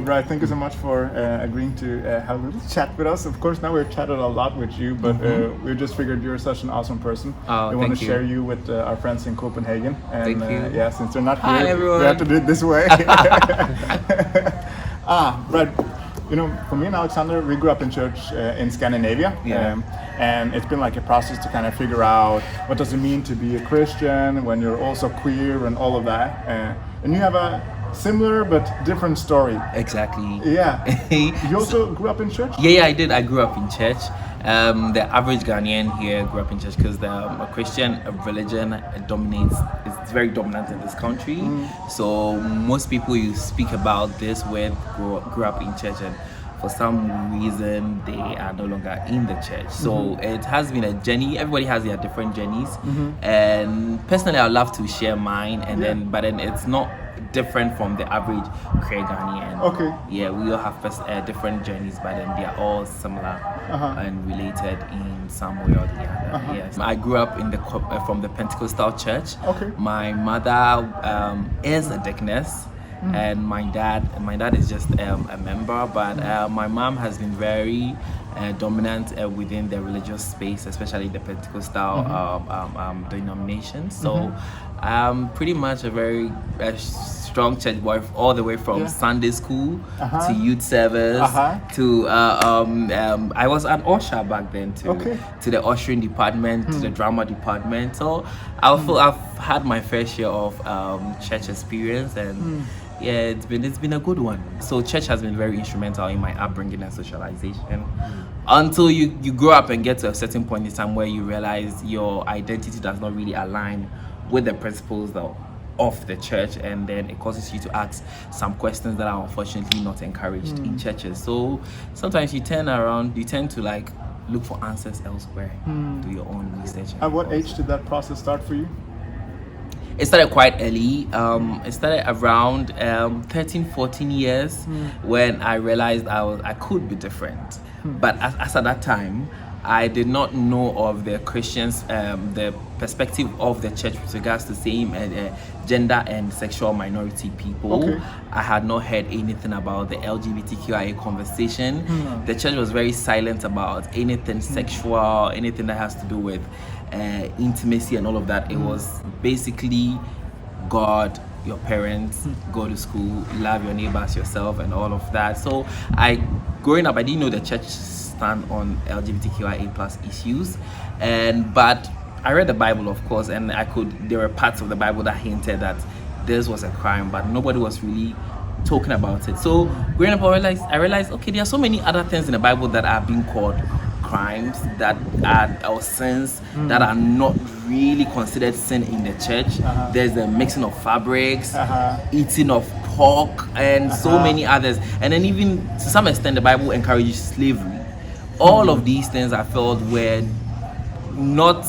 Right, thank you so much for agreeing to have a little chat with us. Of course, now we've chatted a lot with you, but we just figured you're such an awesome person. We want to share you with our friends in Copenhagen. And thank you. Yeah, since they're not Hi, here, everyone. we have to do it this way. Right. You know, for me and Alexander, we grew up in church in Scandinavia. Yeah. And it's been like a process to kind of figure out what does it mean to be a Christian when you're also queer and all of that. And you have a similar but different story. Exactly. Yeah. You also grew up in church? Yeah, I did. I grew up in church. The average Ghanaian here grew up in church because the Christian religion dominates. It's very dominant in this country. So most people you speak about this with grew up in church, and for some reason they are no longer in the church. So it has been a journey. Everybody has their different journeys, and personally, I love to share mine. And but then it's not different from the average queer Ghanaian. Okay. Yeah, we all have different journeys, but then they are all similar and related in some way or the other. Yes. I grew up in from the Pentecostal church. Okay. My mother is a deaconess. And my dad is just a member, but my mom has been very dominant within the religious space, especially the Pentecostal denomination. So I'm pretty much a very strong church boy, all the way from Sunday school to youth service to I was an usher back then to the ushering department, to the drama department. So I've had my fair share of church experience, and yeah, it's been a good one. So church has been very instrumental in my upbringing and socialization until you grow up and get to a certain point in time where you realize your identity does not really align with the principles of the church, and then it causes you to ask some questions that are unfortunately not encouraged in churches. So sometimes you tend to like look for answers elsewhere, do your own research. At what age did that process start for you? It started quite early. It started around 13, 14 years when I realized I could be different. But as at that time, I did not know of the Christians, the perspective of the church with regards to same gender and sexual minority people. Okay. I had not heard anything about the LGBTQIA conversation. The church was very silent about anything sexual, anything that has to do with intimacy and all of that. It was basically God, your parents, go to school, love your neighbors, yourself, and all of that. So growing up, I didn't know the church stand on LGBTQIA plus issues, but I read the Bible, of course, and there were parts of the Bible that hinted that this was a crime, but nobody was really talking about it. So growing up, I realized, okay, there are so many other things in the Bible that are being called crimes or sins that are not really considered sin in the church. There's the mixing of fabrics, eating of pork, and so many others. And then even to some extent, the Bible encourages slavery. All of these things I felt were not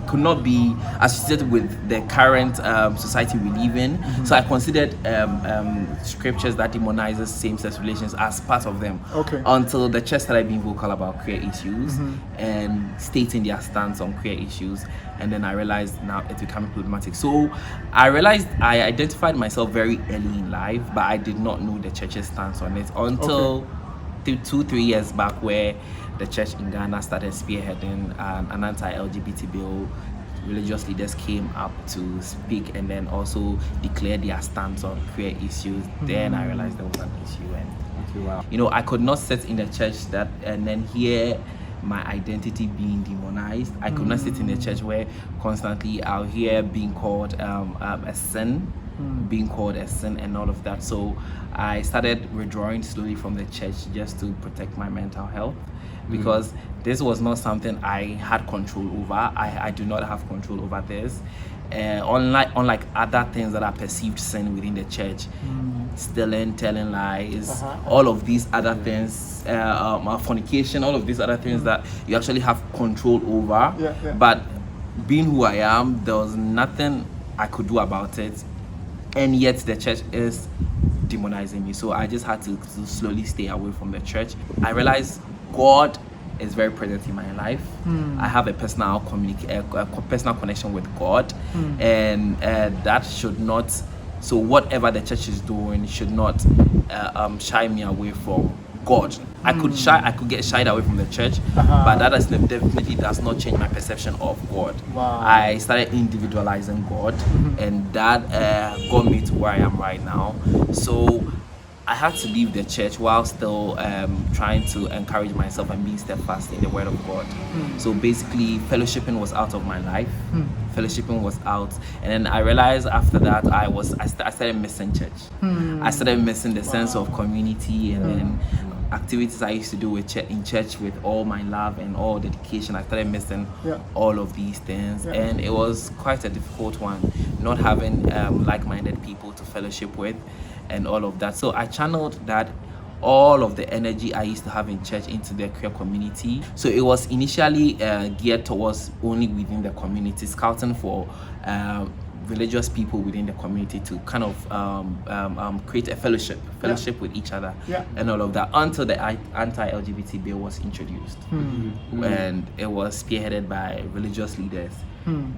could not be associated with the current society we live in. So I considered scriptures that demonizes same-sex relations as part of them. Until the church started being vocal about queer issues and stating their stance on queer issues, and then I realized now it's becoming problematic. So I realized I identified myself very early in life, but I did not know the church's stance on it until 2-3 years back, where the church in Ghana started spearheading an anti-LGBT bill. Religious leaders came up to speak and then also declare their stance on queer issues. Then I realized there was an issue, and I could not sit in the church and then hear my identity being demonized. I could not sit in the church where constantly I'll hear being called a sin, and all of that. So I started withdrawing slowly from the church just to protect my mental health, because this was not something I had control over. I do not have control over this. Unlike other things that are perceived sin within the church, stealing, telling lies, all of these other things, fornication, all of these other things that you actually have control over. But being who I am, there was nothing I could do about it, and yet the church is demonizing me. So I just had to slowly stay away from the church. I realized God is very present in my life. I have a personal connection with God, and that should not So whatever the church is doing should not shy me away from God. I could get shied away from the church, but that definitely does not change my perception of God. Wow. I started individualizing God, and that got me to where I am right now. So I had to leave the church while still trying to encourage myself and being steadfast in the word of God. So basically, fellowshipping was out of my life. Fellowshipping was out, and then I realized after that I started missing church. I started missing the sense of community, and then activities I used to do in church with all my love and all dedication. I started missing all of these things, and it was quite a difficult one, not having like-minded people to fellowship with and all of that. So I channeled that all of the energy I used to have in church into the queer community. So it was initially geared towards only within the community, scouting for religious people within the community to kind of create a fellowship with each other and all of that, until the anti-LGBT bill was introduced. And it was spearheaded by religious leaders.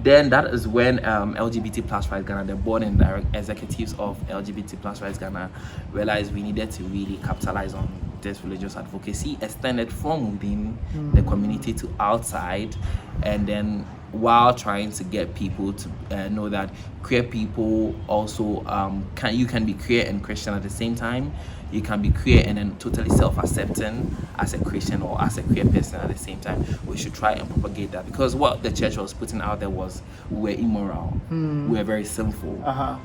Then that is when LGBT Rights Ghana, the board and direct executives of LGBT Rights Ghana, realized we needed to really capitalize on this religious advocacy, extended from within the community to outside, and then while trying to get people to know that queer people also you can be queer and Christian at the same time. You can be queer and then totally self-accepting as a Christian or as a queer person at the same time. We should try and propagate that, because what the church was putting out there was we were immoral, we were very sinful,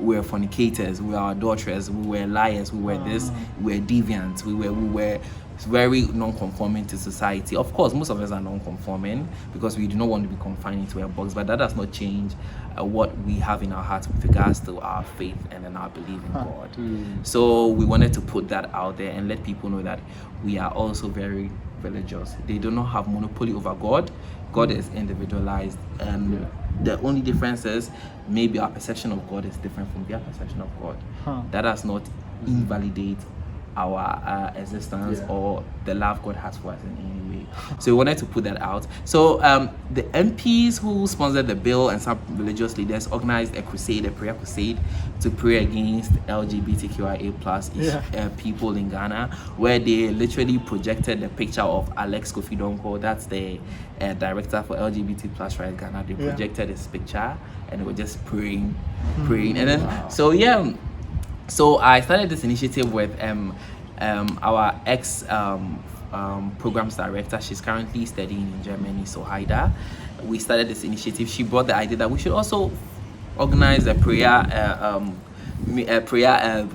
we were fornicators, we were adulterers, we were liars, we were this, we were deviants, we were very non-conforming to society. Of course, most of us are non-conforming because we do not want to be confined into a box, but that does not change what we have in our hearts with regards to our faith and then our belief in God. So we wanted to put that out there and let people know that we are also very religious. They do not have monopoly over God. God is individualized, and the only difference is maybe our perception of God is different from their perception of God. That does not invalidate our existence or the love God has for us in any way. So we wanted to put that out. So the MPs who sponsored the bill and some religious leaders organized a prayer crusade to pray against LGBTQIA plus people in Ghana, where they literally projected the picture of Alex Kofi Donko, that's the director for LGBT Rights Ghana. They projected his picture and they were just praying. And then so I started this initiative with our ex programs director. She's currently studying in Germany, so Haida. We started this initiative. She brought the idea that we should also organize a prayer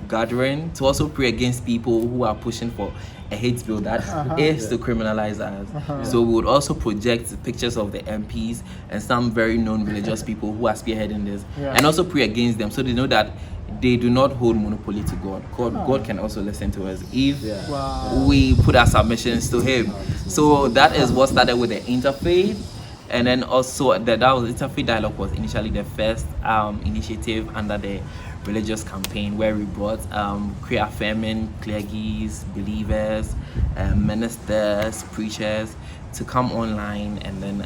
gathering to also pray against people who are pushing for a hate bill that is to criminalize us. So we would also project pictures of the MPs and some very known religious people who are spearheading this, and also pray against them, so they know that they do not hold monopoly to God. God can also listen to us if we put our submissions to Him. So that is what started with the interfaith, and then also that was interfaith dialogue was initially the first initiative under the religious campaign, where we brought queer affirming clergies, believers, ministers, preachers to come online and then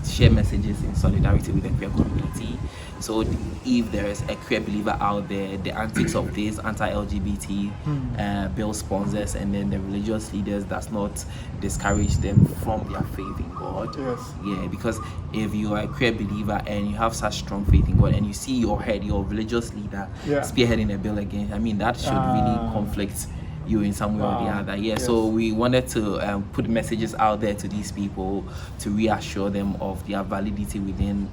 share messages in solidarity with the queer community. So if there is a queer believer out there, the antics of these anti-LGBT bill sponsors and then the religious leaders does not discourage them from their faith in God. Yeah, because if you are a queer believer and you have such strong faith in God and you see your religious leader spearheading a bill against, I mean, that should really conflict you in some way or the other. So we wanted to put messages out there to these people to reassure them of their validity within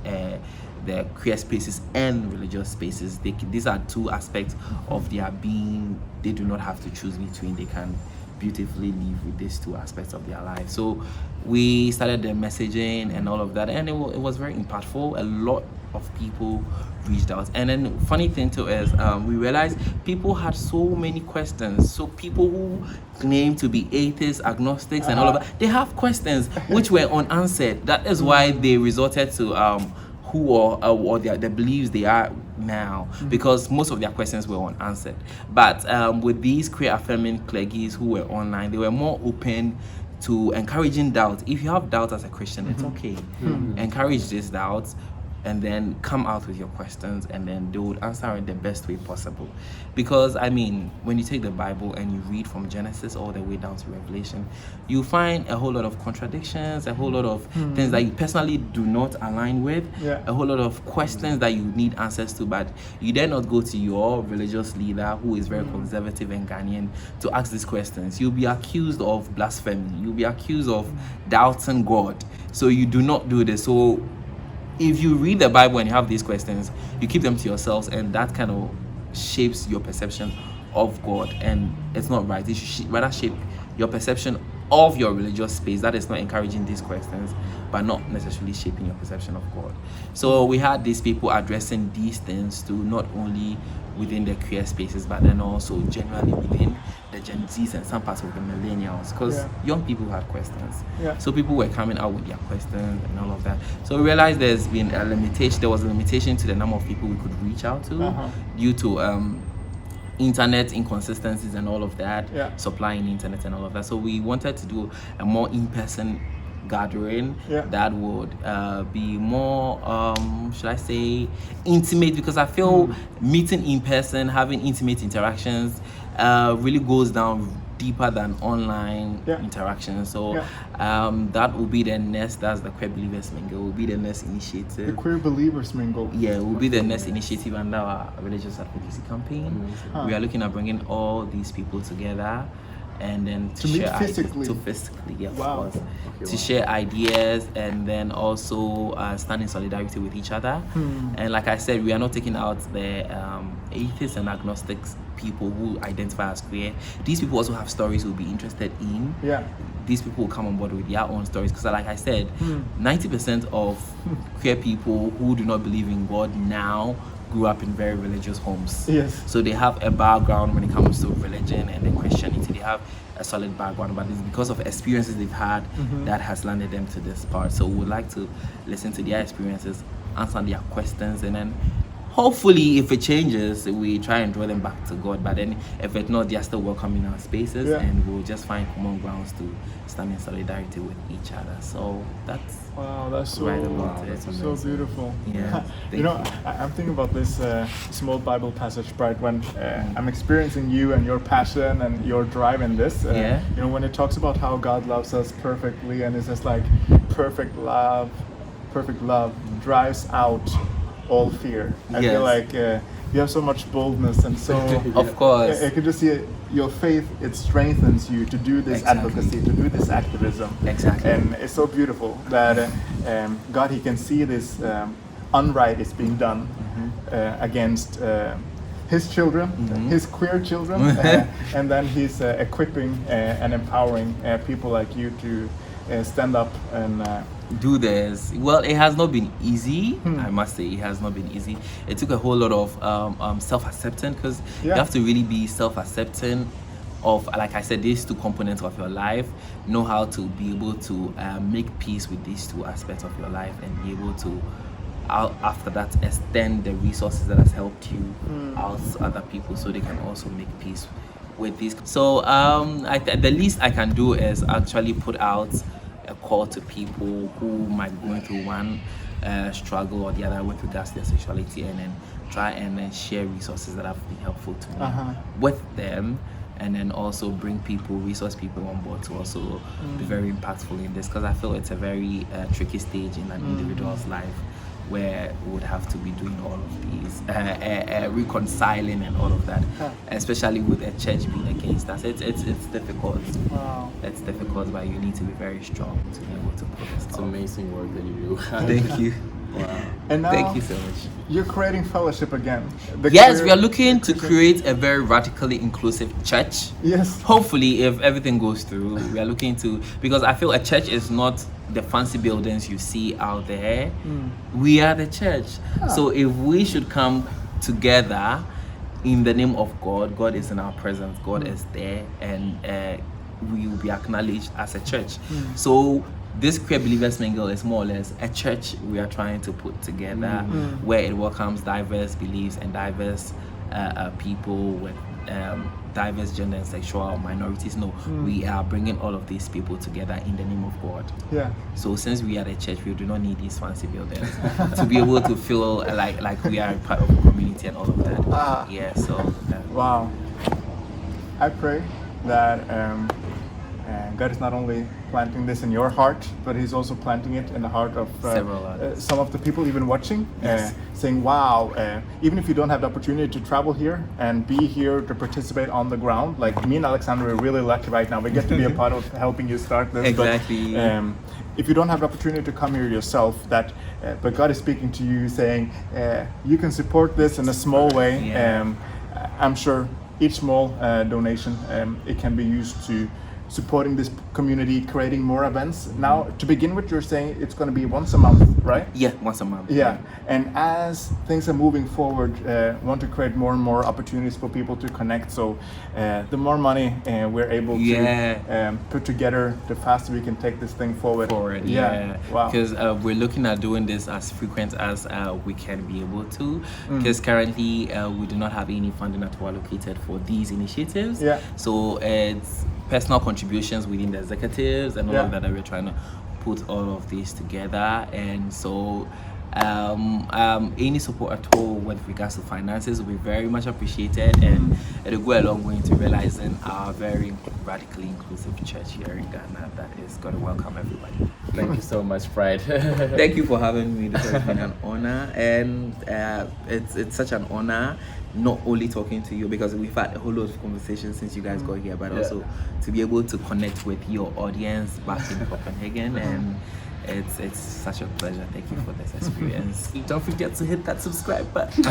the queer spaces and religious spaces. These are two aspects of their being. They do not have to choose between. They can beautifully live with these two aspects of their life. So we started the messaging and all of that, and it was very impactful. A lot of people reached out, and then funny thing too is we realized people had so many questions. So people who claim to be atheists, agnostics, and all of that, they have questions which were unanswered. That is why they resorted to who or the beliefs they are now, because most of their questions were unanswered. But with these queer affirming clergies who were online, they were more open to encouraging doubt. If you have doubt as a Christian, it's okay. Encourage this doubt. and then come out with your questions, and then they would answer it the best way possible. Because I mean, when you take the Bible and you read from Genesis all the way down to Revelation, you find a whole lot of contradictions, a whole lot of things that you personally do not align with, a whole lot of questions that you need answers to, but you dare not go to your religious leader who is very conservative and Ghanaian to ask these questions. You'll be accused of blasphemy, you'll be accused of doubting God. So you do not do this. So if you read the Bible and you have these questions, you keep them to yourselves, and that kind of shapes your perception of God, and it's not right. It should rather shape your perception of your religious space that is not encouraging these questions, but not necessarily shaping your perception of God. So we had these people addressing these things to not only within the queer spaces, but then also generally within the Gen Zs and some parts of the millennials, because young people had questions. So people were coming out with their questions and all of that. So we realized there was a limitation to the number of people we could reach out to due to internet inconsistencies and all of that, supplying internet and all of that. So we wanted to do a more in-person gathering that would be more, should I say, intimate, because I feel meeting in person, having intimate interactions really goes down deeper than online interactions. So that will be the next, that's the Queer Believers Mingle, will be the next initiative. The Queer Believers Mingle? Yeah, it will be the next initiative under our religious advocacy campaign. We are looking at bringing all these people together, and then to share physically. Of course, to share ideas, and then also stand in solidarity with each other. And like I said, we are not taking out the atheists and agnostics, people who identify as queer. These people also have stories we'll be interested in. These people will come on board with their own stories, because like I said, 90% of queer people who do not believe in God now grew up in very religious homes. So they have a background when it comes to religion and then Christianity. They have a solid background, but it's because of experiences they've had that has landed them to this part. So we would like to listen to their experiences, answer their questions, and then hopefully if it changes, we try and draw them back to God. But then if it's not, they're still welcome in our spaces, and we'll just find common grounds to stand in solidarity with each other. So that's that's so, that's so beautiful. You know, I'm thinking about this small Bible passage, right? When I'm experiencing you and your passion and your drive in this, you know, when it talks about how God loves us perfectly, and it's just like perfect love drives out all fear. I feel like you have so much boldness, and so of course I could just see your faith, it strengthens you to do this advocacy, to do this activism. And it's so beautiful that God, he can see this unright is being done against his children, his queer children, and then he's equipping and empowering people like you to stand up and do this. Well, it has not been easy. I must say, it has not been easy. It took a whole lot of self-acceptance, because you have to really be self-accepting of, like I said, these two components of your life. Know how to be able to make peace with these two aspects of your life, and be able to after that extend the resources that has helped you out to other people, so they can also make peace with these. So the least I can do is actually put out a call to people who might be going through one struggle or the other with regards to their sexuality, and then try and then share resources that have been helpful to me with them, and then also bring resource people on board to also be very impactful in this, because I feel it's a very tricky stage in an individual's life, where we would have to be doing all of these, reconciling and all of that, especially with a church being against us. It's difficult. It's difficult, but you need to be very strong to be able to put this. It's amazing work that you do. Thank you. And now, thank you so much. You're creating fellowship again. Yes, we are looking to create a very radically inclusive church. Hopefully, if everything goes through, we are looking to, because I feel a church is not the fancy buildings you see out there. We are the church. So if we should come together in the name of God, God is in our presence, God is there, and we will be acknowledged as a church. So this Queer Believers Mingle is more or less a church we are trying to put together, where it welcomes diverse beliefs and diverse people with diverse gender and sexual minorities. No, we are bringing all of these people together in the name of God. Yeah. So since we are the church, we do not need these fancy buildings to be able to feel like we are part of a community and all of that. Yeah. So. Wow. I pray that God is not only planting this in your heart, but He's also planting it in the heart of some of the people even watching, saying, wow, even if you don't have the opportunity to travel here and be here to participate on the ground, like me and Alexander are really lucky right now. We get to be a part of helping you start this. Exactly. But, if you don't have the opportunity to come here yourself, but God is speaking to you saying, you can support this in a small way. Yeah. I'm sure each small donation, it can be used to supporting this community, creating more events. Now, to begin with, you're saying it's going to be once a month, right? Yeah, once a month. Yeah, and as things are moving forward, want to create more and more opportunities for people to connect. So the more money we're able to put together, the faster we can take this thing forward. Yeah. Wow. Because we're looking at doing this as frequent as we can be able to. Because currently we do not have any funding at all allocated for these initiatives. Yeah. So it's personal contributions within the executives and all of that we're trying to put all of this together. And so any support at all with regards to finances will be very much appreciated, and it will go a long way into realizing our very radically inclusive church here in Ghana that is going to welcome everybody. Thank you so much, Pride. Thank you for having me. This has been an honor, and it's such an honor not only talking to you, because we've had a whole lot of conversations since you guys got here, but also to be able to connect with your audience back in Copenhagen, and it's such a pleasure. Thank you for this experience. Don't forget to hit that subscribe button.